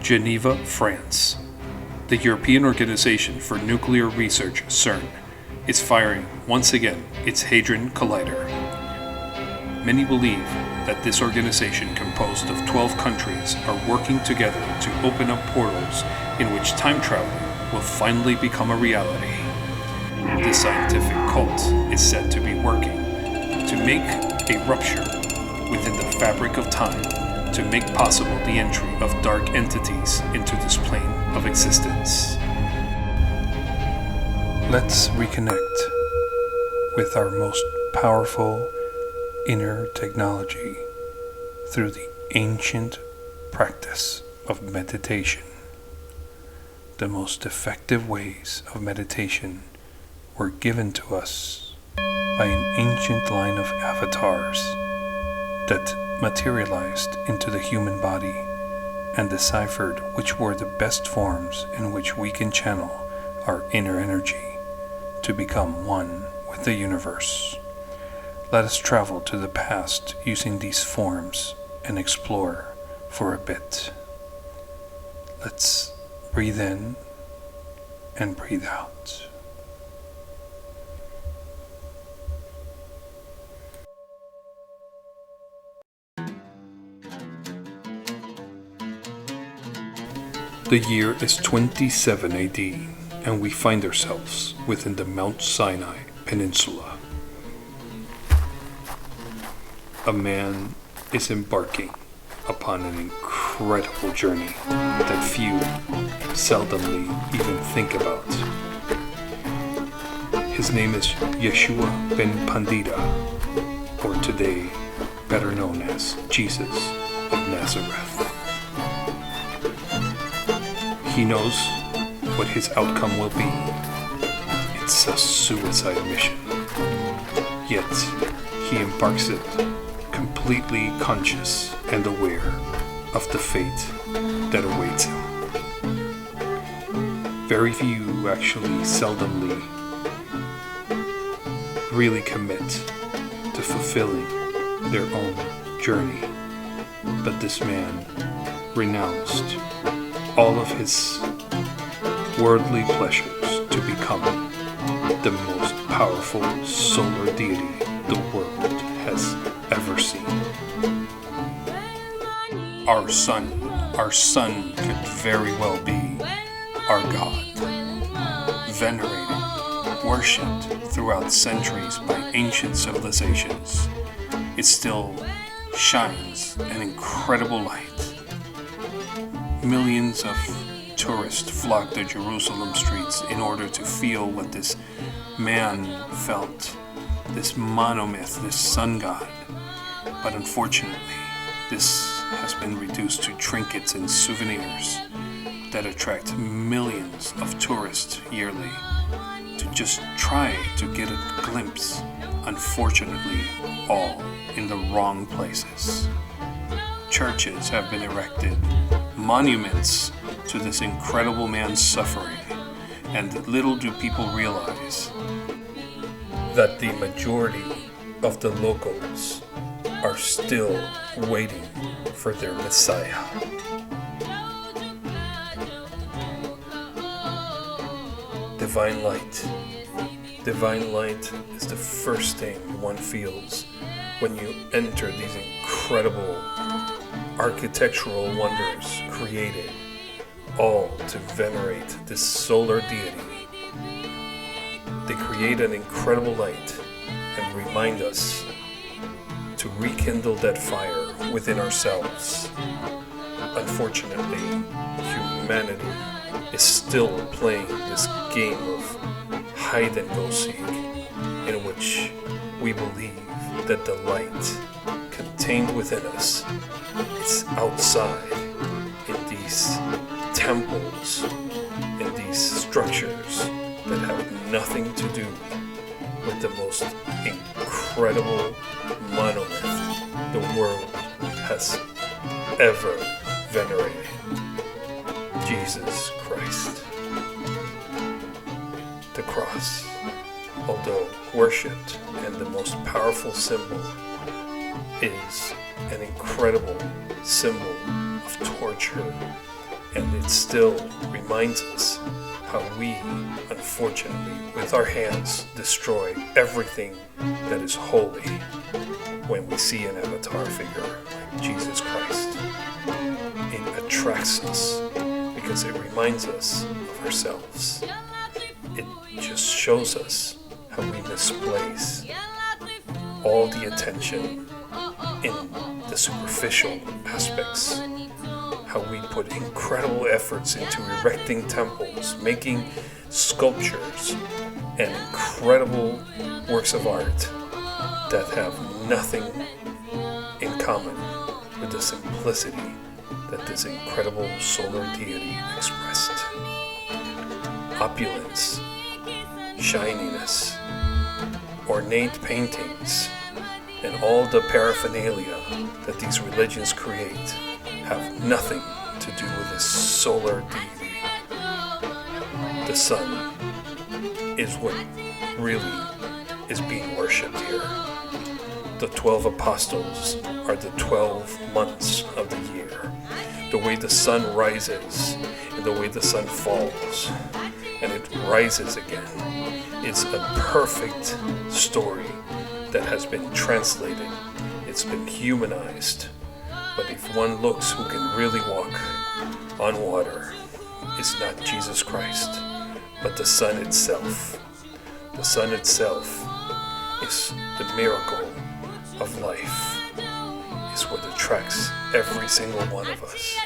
Geneva, France. The European Organization for Nuclear Research, CERN, is firing once again its Hadron Collider. Many believe that this organization, composed of 12 countries, are working together to open up portals in which time travel will finally become a reality. This scientific cult is said to be working to make a rupture within the fabric of time to make possible the entry of dark entities into this plane of existence. Let's reconnect with our most powerful inner technology through the ancient practice of meditation. The most effective ways of meditation were given to us by an ancient line of avatars that materialized into the human body and deciphered which were the best forms in which we can channel our inner energy to become one with the universe. Let us travel to the past using these forms and explore for a bit. Let's breathe in and breathe out. The year is 27 AD, and we find ourselves within the Mount Sinai Peninsula. A man is embarking upon an incredible journey that few seldomly even think about. His name is Yeshua ben Pandita, or today better known as Jesus of Nazareth. He knows what his outcome will be. It's a suicide mission. Yet, he embarks it completely conscious and aware of the fate that awaits him. Very few actually seldomly really commit to fulfilling their own journey. But this man renounced all of his worldly pleasures to become the most powerful solar deity the world has ever seen. Our sun could very well be our God, venerated, worshipped throughout centuries by ancient civilizations. It still shines an incredible light. Millions of tourists flock to Jerusalem streets in order to feel what this man felt, this monomyth, this sun god. But unfortunately, this has been reduced to trinkets and souvenirs that attract millions of tourists yearly to just try to get a glimpse, unfortunately, all in the wrong places. Churches have been erected, monuments to this incredible man's suffering, and little do people realize that the majority of the locals are still waiting for their Messiah. Divine light. Divine light is the first thing one feels when you enter these incredible architectural wonders created, all to venerate this solar deity. They create an incredible light and remind us to rekindle that fire within ourselves. Unfortunately, humanity is still playing this game of hide and go seek, in which we believe that the light contained within us is outside in these temples, in these structures that have nothing to do with the most incredible monolith the world has ever venerated, Jesus Christ. The cross, although worshipped and the most powerful symbol, is an incredible symbol of torture And it still reminds us how we, unfortunately, with our hands, destroy everything that is holy when we see an avatar figure like Jesus Christ. It attracts us because it reminds us of ourselves. It just shows us how we misplace all the attention in the superficial aspects, how we put incredible efforts into erecting temples, making sculptures, and incredible works of art that have nothing in common with the simplicity that this incredible solar deity expressed. Opulence, shininess, ornate paintings, and all the paraphernalia that these religions create have nothing to do with the solar deity. The sun is what really is being worshipped here. The 12 apostles are the 12 months of the year. The way the sun rises and the way the sun falls and it rises again. It's a perfect story that has been translated. It's been humanized. But if one looks who can really walk on water, it's not Jesus Christ, but the sun itself. The sun itself is the miracle of life. It's what attracts every single one of us.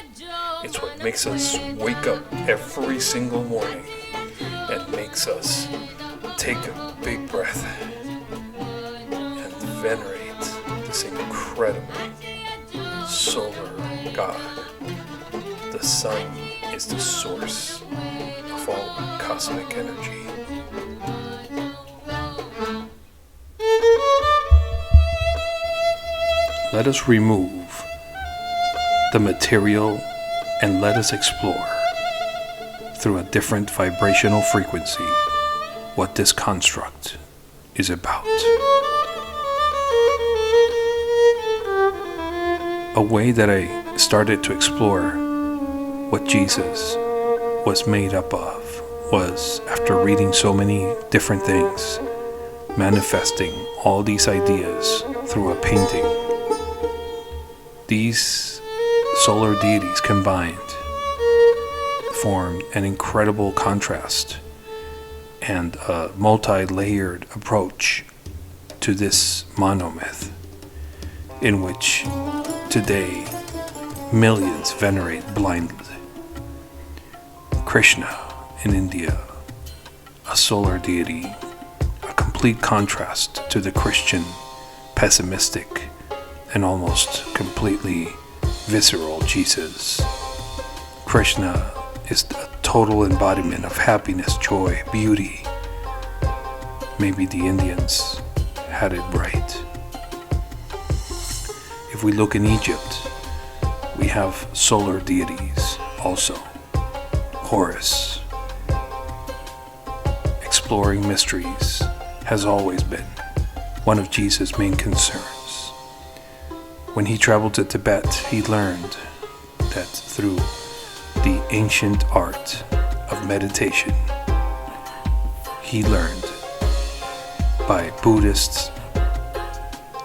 It's what makes us wake up every single morning and makes us take a big breath and venerate this incredible solar God. The sun is the source of all cosmic energy. Let us remove the material and let us explore through a different vibrational frequency what this construct is about. A way that I started to explore what Jesus was made up of was after reading so many different things, manifesting all these ideas through a painting. These solar deities combined formed an incredible contrast and a multi-layered approach to this monomyth, in which today millions venerate blindly. Krishna in India, a solar deity, a complete contrast to the Christian pessimistic and almost completely visceral Jesus. Krishna is a total embodiment of happiness, joy, beauty. Maybe the Indians had it right. If we look in Egypt, we have solar deities also. Horus, exploring mysteries, has always been one of Jesus' main concerns. When he traveled to Tibet, he learned that through the ancient art of meditation, he learned by Buddhist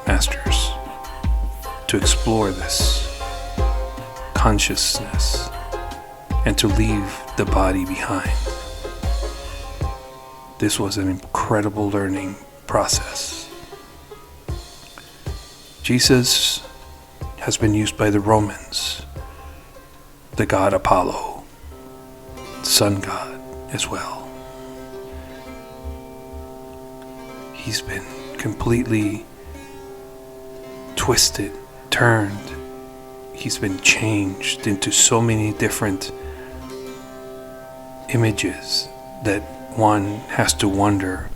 masters to explore this consciousness and to leave the body behind. This was an incredible learning process. Jesus has been used by the Romans, the god Apollo, the sun god as well. He's been completely twisted, turned. He's been changed into so many different images that one has to wonder,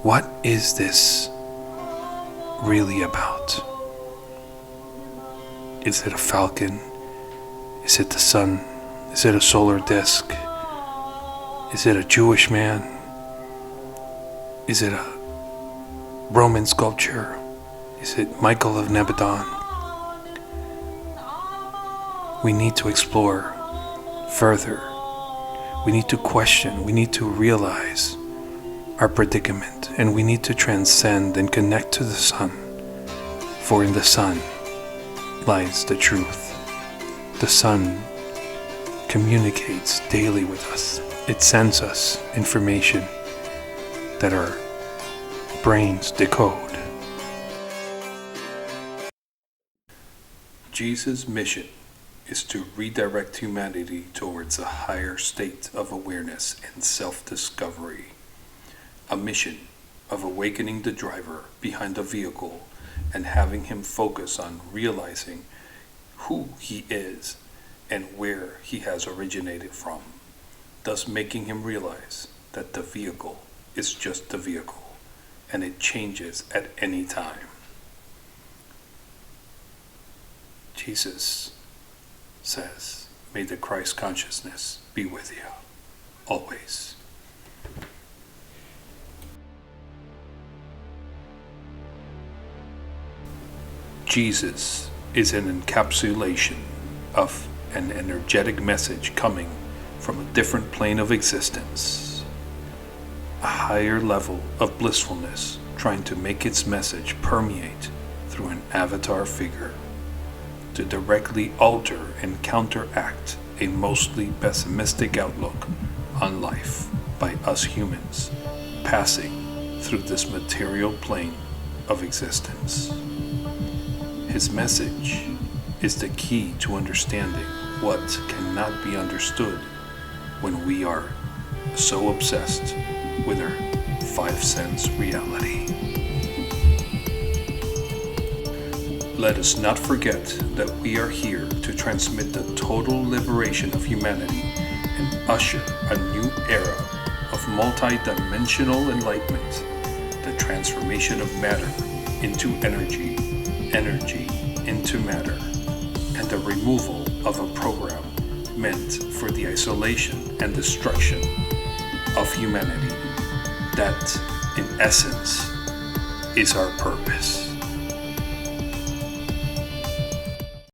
what is this really about? Is it a falcon? Is it the sun? Is it a solar disk? Is it a Jewish man? Is it a Roman sculpture? Is it Michael of Nebadon? We need to explore further. We need to question, we need to realize our predicament, and we need to transcend and connect to the sun. For in the sun lies the truth. The sun communicates daily with us. It sends us information that our brains decode. Jesus' mission is to redirect humanity towards a higher state of awareness and self-discovery. A mission of awakening the driver behind the vehicle and having him focus on realizing who he is and where he has originated from, thus making him realize that the vehicle is just the vehicle and it changes at any time. Jesus says, may the Christ consciousness be with you always. Jesus is an encapsulation of an energetic message coming from a different plane of existence, a higher level of blissfulness trying to make its message permeate through an avatar figure to directly alter and counteract a mostly pessimistic outlook on life by us humans passing through this material plane of existence. His message is the key to understanding what cannot be understood when we are so obsessed with our five-sense reality. Let us not forget that we are here to transmit the total liberation of humanity and usher a new era of multi-dimensional enlightenment, the transformation of matter into energy, energy into matter, and the removal of a program meant for the isolation and destruction of humanity. That, in essence, is our purpose.